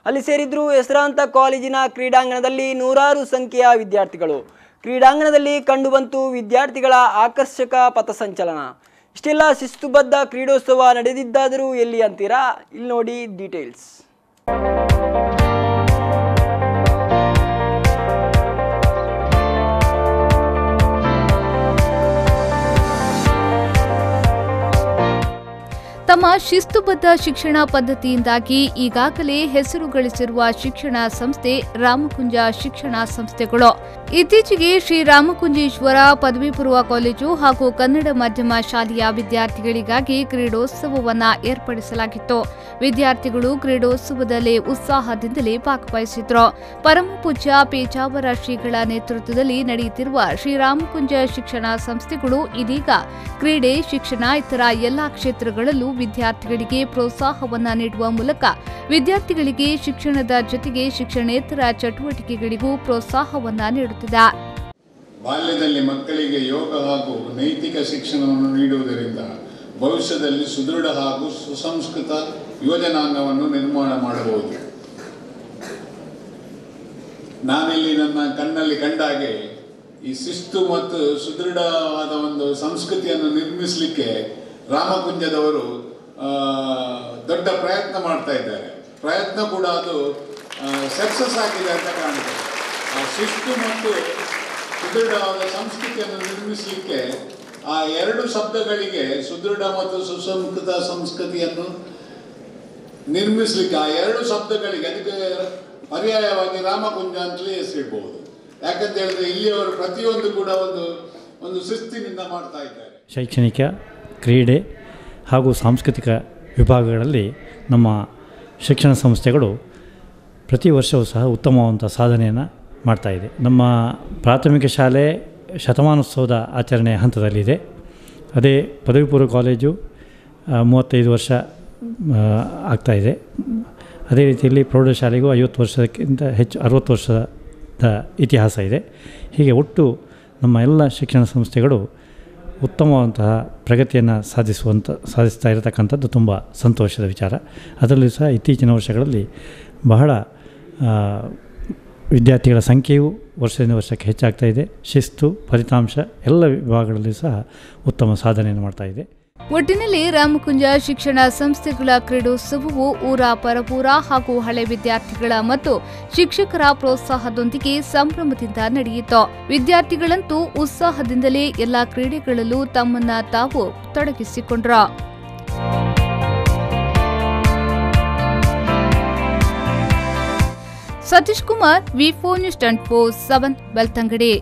ಅಲ್ಲಿ ಸೇರಿದ್ರು ಹೆಸರಾಂತ ಕಾಲೇಜಿನ ಕ್ರೀಡಾಂಗಣದಲ್ಲಿ ನೂರಾರು ಸಂಖ್ಯೆಯ ವಿದ್ಯಾರ್ಥಿಗಳು. ಕ್ರೀಡಾಂಗಣದಲ್ಲಿ ಕಂಡುಬಂತು ವಿದ್ಯಾರ್ಥಿಗಳ ಆಕರ್ಷಕ ಪಥಸಂಚಲನ. ಇಷ್ಟೆಲ್ಲ ಶಿಸ್ತುಬದ್ಧ ಕ್ರೀಡೋತ್ಸವ ನಡೆದಿದ್ದಾದರೂ ಎಲ್ಲಿ ಅಂತೀರಾ? ಇಲ್ಲಿ ನೋಡಿ ಡೀಟೇಲ್ಸ್. ತಮ್ಮ ಶಿಸ್ತುಬದ್ಧ ಶಿಕ್ಷಣ ಪದ್ಧತಿಯಿಂದಾಗಿ ಈಗಾಗಲೇ ಹೆಸರು ಗಳಿಸಿರುವ ಶಿಕ್ಷಣ ಸಂಸ್ಥೆ ರಾಮಕುಂಜ ಶಿಕ್ಷಣ ಸಂಸ್ಥೆಗಳು. ಇತ್ತೀಚೆಗೆ ಶ್ರೀ ರಾಮಕುಂಜೇಶ್ವರ ಪದವಿ ಪೂರ್ವ ಕಾಲೇಜು ಹಾಗೂ ಕನ್ನಡ ಮಾಧ್ಯಮ ಶಾಲೆಯ ವಿದ್ಯಾರ್ಥಿಗಳಿಗಾಗಿ ಕ್ರೀಡೋತ್ಸವವನ್ನು ಏರ್ಪಡಿಸಲಾಗಿತ್ತು. ವಿದ್ಯಾರ್ಥಿಗಳು ಕ್ರೀಡೋತ್ಸವದಲ್ಲಿ ಉತ್ಸಾಹದಿಂದಲೇ ಭಾಗವಹಿಸಿದ್ರು. ಪರಮಪೂಜ್ಯ ಪೇಜಾವರ ಶ್ರೀಗಳ ನೇತೃತ್ವದಲ್ಲಿ ನಡೆಯುತ್ತಿರುವ ಶ್ರೀರಾಮಕುಂಜ ಶಿಕ್ಷಣ ಸಂಸ್ಥೆಗಳು ಇದೀಗ ಕ್ರೀಡೆ, ಶಿಕ್ಷಣ ಇತರ ಎಲ್ಲಾ ಕ್ಷೇತ್ರಗಳಲ್ಲೂ ವಿದ್ಯಾರ್ಥಿಗಳಿಗೆ ಪ್ರೋತ್ಸಾಹವನ್ನ ನೀಡುವ ಮೂಲಕ ವಿದ್ಯಾರ್ಥಿಗಳಿಗೆ ಶಿಕ್ಷಣದ ಜೊತೆಗೆ ಶಿಕ್ಷಣೇತರ ಚಟುವಟಿಕೆಗಳಿಗೂ ಪ್ರೋತ್ಸಾಹವನ್ನ ನೀಡುತ್ತಿದೆ. ಬಾಲ್ಯದಲ್ಲಿ ಮಕ್ಕಳಿಗೆ ಯೋಗ ಹಾಗೂ ನೈತಿಕ ಶಿಕ್ಷಣವನ್ನು ನೀಡುವುದರಿಂದ ಭವಿಷ್ಯದಲ್ಲಿ ಸುದೃಢ ಹಾಗೂ ಸುಸಂಸ್ಕೃತ ಯುವಜನಾಂಗವನ್ನು ನಿರ್ಮಾಣ ಮಾಡಬಹುದು. ನಾನಿಲ್ಲಿ ನನ್ನ ಕಣ್ಣಲ್ಲಿ ಕಂಡಾಗೆ ಈ ಶಿಸ್ತು ಮತ್ತು ಸುದೃಢವಾದ ಒಂದು ಸಂಸ್ಕೃತಿಯನ್ನು ನಿರ್ಮಿಸಲಿಕ್ಕೆ ರಾಮಕುಂಜದವರು ದೊಡ್ಡ ಪ್ರಯತ್ನ ಮಾಡ್ತಾ ಇದ್ದಾರೆ. ಪ್ರಯತ್ನ ಕೂಡ ಅದು ಸಕ್ಸಸ್ ಆಗಿದೆ ಅಂತ ಕಾಣುತ್ತೆ. ಆ ಶಿಸ್ತು ಮತ್ತು ಸುದೃಢವಾದ ಸಂಸ್ಕೃತಿಯನ್ನು ನಿರ್ಮಿಸಲಿಕ್ಕೆ ಆ ಎರಡು ಶಬ್ದಗಳಿಗೆ, ಸುದೃಢ ಮತ್ತು ಸುಸಂಸ್ಕೃತ ಸಂಸ್ಕೃತಿಯನ್ನು ನಿರ್ಮಿಸಲಿಕ್ಕೆ ಆ ಎರಡು ಶಬ್ದಗಳಿಗೆ ಅದಕ್ಕೆ ಪರ್ಯಾಯವಾಗಿ ರಾಮಕುಂಜ ಅಂತಲೇ ಹೆಸರಿಡಬಹುದು. ಯಾಕಂತ ಹೇಳಿದ್ರೆ ಇಲ್ಲಿಯವರು ಪ್ರತಿಯೊಂದು ಕೂಡ ಒಂದು ಶಿಸ್ತಿನಿಂದ ಮಾಡ್ತಾ ಇದ್ದಾರೆ. ಶೈಕ್ಷಣಿಕ, ಕ್ರೀಡೆ ಹಾಗೂ ಸಾಂಸ್ಕೃತಿಕ ವಿಭಾಗಗಳಲ್ಲಿ ನಮ್ಮ ಶಿಕ್ಷಣ ಸಂಸ್ಥೆಗಳು ಪ್ರತಿ ವರ್ಷವೂ ಸಹ ಉತ್ತಮವಾದಂಥ ಸಾಧನೆಯನ್ನು ಮಾಡ್ತಾಯಿದೆ. ನಮ್ಮ ಪ್ರಾಥಮಿಕ ಶಾಲೆ ಶತಮಾನೋತ್ಸವದ ಆಚರಣೆ ಹಂತದಲ್ಲಿದೆ. ಅದೇ ಪದವಿ ಪೂರ್ವ ಕಾಲೇಜು 35 ವರ್ಷ ಆಗ್ತಾಯಿದೆ. ಅದೇ ರೀತಿಯಲ್ಲಿ ಪ್ರೌಢಶಾಲೆಗೂ 50 ವರ್ಷಕ್ಕಿಂತ ಹೆಚ್ಚು 60 ವರ್ಷದ ಇತಿಹಾಸ ಇದೆ. ಹೀಗೆ ಒಟ್ಟು ನಮ್ಮ ಎಲ್ಲ ಶಿಕ್ಷಣ ಸಂಸ್ಥೆಗಳು ಉತ್ತಮವಾದಂತಹ ಪ್ರಗತಿಯನ್ನು ಸಾಧಿಸ್ತಾ ಇರತಕ್ಕಂಥದ್ದು ತುಂಬ ಸಂತೋಷದ ವಿಚಾರ. ಅದರಲ್ಲೂ ಸಹ ಇತ್ತೀಚಿನ ವರ್ಷಗಳಲ್ಲಿ ಬಹಳ ವಿದ್ಯಾರ್ಥಿಗಳ ಸಂಖ್ಯೆಯು ವರ್ಷದಿಂದ ವರ್ಷಕ್ಕೆ ಹೆಚ್ಚಾಗ್ತಾ ಇದೆ. ಶಿಸ್ತು, ಫಲಿತಾಂಶ ಎಲ್ಲ ವಿಭಾಗಗಳಲ್ಲಿ ಸಹ ಉತ್ತಮ ಸಾಧನೆಯನ್ನು ಮಾಡ್ತಾ ಇದೆ. ಒಟ್ಟಿನಲ್ಲಿ ರಾಮಕುಂಜ ಶಿಕ್ಷಣ ಸಂಸ್ಥೆಗಳ ಕ್ರೀಡೋತ್ಸವವು ಊರ ಪರಪೂರ ಹಾಗೂ ಹಳೆ ವಿದ್ಯಾರ್ಥಿಗಳ ಮತ್ತು ಶಿಕ್ಷಕರ ಪ್ರೋತ್ಸಾಹದೊಂದಿಗೆ ಸಂಭ್ರಮದಿಂದ ನಡೆಯಿತು. ವಿದ್ಯಾರ್ಥಿಗಳಂತೂ ಉತ್ಸಾಹದಿಂದಲೇ ಎಲ್ಲಾ ಕ್ರೀಡೆಗಳಲ್ಲೂ ತಮ್ಮನ್ನ ತಾವು ತೊಡಗಿಸಿಕೊಂಡ್ರು. ಸತೀಶ್ ಕುಮಾರ್, ವಿ4 ನ್ಯೂಸ್ 24/7 ಬೆಳ್ತಂಗಡಿ.